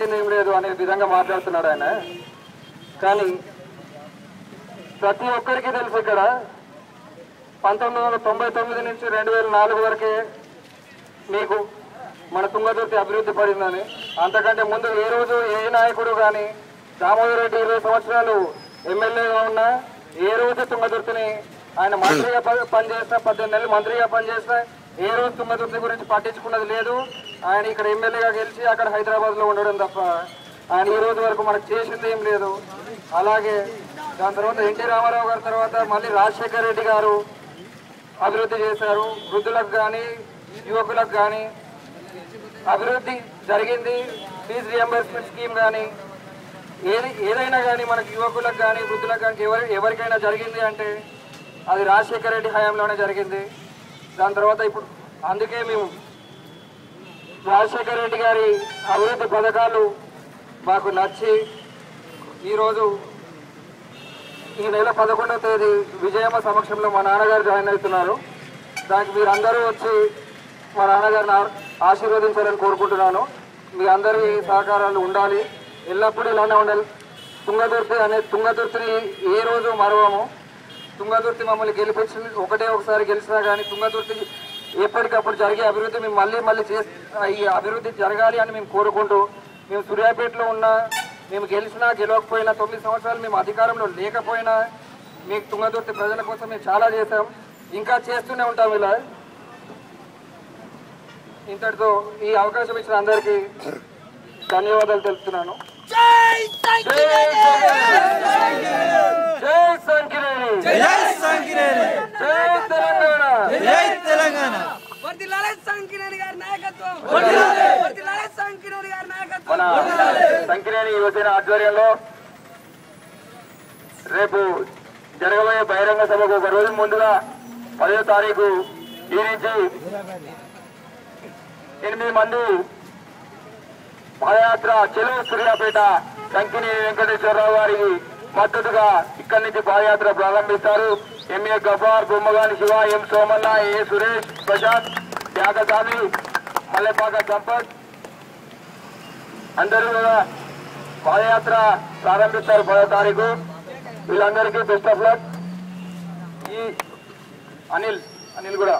చేసింది ఏం లేదు అనే విధంగా మాట్లాడుతున్నాడు ఆయన. కానీ ప్రతి ఒక్కరికి తెలుసు ఇక్కడ 1999 నుంచి 2004 వరకే మీకు మన తుంగతుర్తి అభివృద్ధి పడిందని. అంతకంటే ముందు ఏ రోజు ఏ నాయకుడు కానీ దామోదర్ రెడ్డి 20 సంవత్సరాలు ఎమ్మెల్యేగా ఉన్నా ఏ రోజు తుంగతుర్తిని ఆయన మంత్రిగా పనిచేస్తా 18 నెలలు మంత్రిగా పనిచేస్తా ఏ రోజు తుంగతుర్తి గురించి పట్టించుకున్నది లేదు. ఆయన ఇక్కడ ఎమ్మెల్యేగా గెలిచి అక్కడ హైదరాబాద్లో ఉండడం తప్ప ఆయన ఈ రోజు వరకు మనకు చేసింది ఏం లేదు. అలాగే దాని తర్వాత ఎన్టీ రామారావు గారి తర్వాత మళ్ళీ రాజశేఖర రెడ్డి గారు అభివృద్ధి చేశారు. వృద్ధులకు కానీ యువకులకు కానీ అభివృద్ధి జరిగింది. ఫీజు రియంబర్స్మెంట్ స్కీమ్ కానీ ఏదైనా కానీ మనకి యువకులకు కానీ వృద్ధులకు కానీ ఎవరికైనా జరిగింది అంటే అది రాజశేఖర రెడ్డి హయాంలోనే జరిగింది. దాని తర్వాత ఇప్పుడు అందుకే మేము రాజశేఖర రెడ్డి గారి అభివృద్ధి పథకాలు మాకు నచ్చి ఈరోజు ఈ నెల 11వ తేదీ విజయమ్మ సమక్షంలో మా నాన్నగారు జాయిన్ అవుతున్నారు. దానికి మీరందరూ వచ్చి మా నాన్నగారిని ఆశీర్వదించాలని కోరుకుంటున్నాను. మీ అందరి సహకారాలు ఉండాలి, ఎల్లప్పుడూ ఇలానే ఉండాలి. తుంగతుర్తిని ఏ రోజు మరవము. తుంగతుర్తి మమ్మల్ని గెలిపించింది ఒకసారి గెలిచినా కానీ తుంగతుర్తి ఎప్పటికప్పుడు జరిగే అభివృద్ధి మేము మళ్ళీ ఈ అభివృద్ధి జరగాలి అని మేము కోరుకుంటూ మేము సూర్యాపేటలో ఉన్నా మేము గెలిచినా గెలవకపోయినా 9 సంవత్సరాలు మేము అధికారంలో లేకపోయినా మీకు తుంగతుర్తి ప్రజల కోసం మేము చాలా చేశాం, ఇంకా చేస్తూనే ఉంటాం. ఇలా ఇంతటితో ఈ అవకాశం ఇచ్చిన అందరికీ ధన్యవాదాలు తెలుపుతున్నాను. జై సంకినేని, జై తెలంగాణ, జై తెలంగాణ. మన సంకినేని యువసేన ఆధ్వర్యంలో రేపు జరగబోయే బహిరంగ సభకు ఒక రోజు ముందుగా 10వ తారీఖు ఈ నుంచి 8 మంది పాదయాత్ర చెలువు సూర్యాపేట సంకినేని వెంకటేశ్వరరావు గారికి మద్దతుగా ఇక్కడి నుంచి పాదయాత్ర ప్రారంభిస్తారు. ఎంఏ గఫార్, బొమ్మగాని శివ, ఎం సోమన్న, ఏ సురేష్, ప్రశాంత్, త్యాగస్వామి, మల్లెపాక సంపత్ అందరూ కూడా పాదయాత్ర ప్రారంభిస్తారు 10వ తారీఖు. వీళ్ళందరికీ బెస్ట్ ఆఫ్ లక్. ఈ అనిల్ కూడా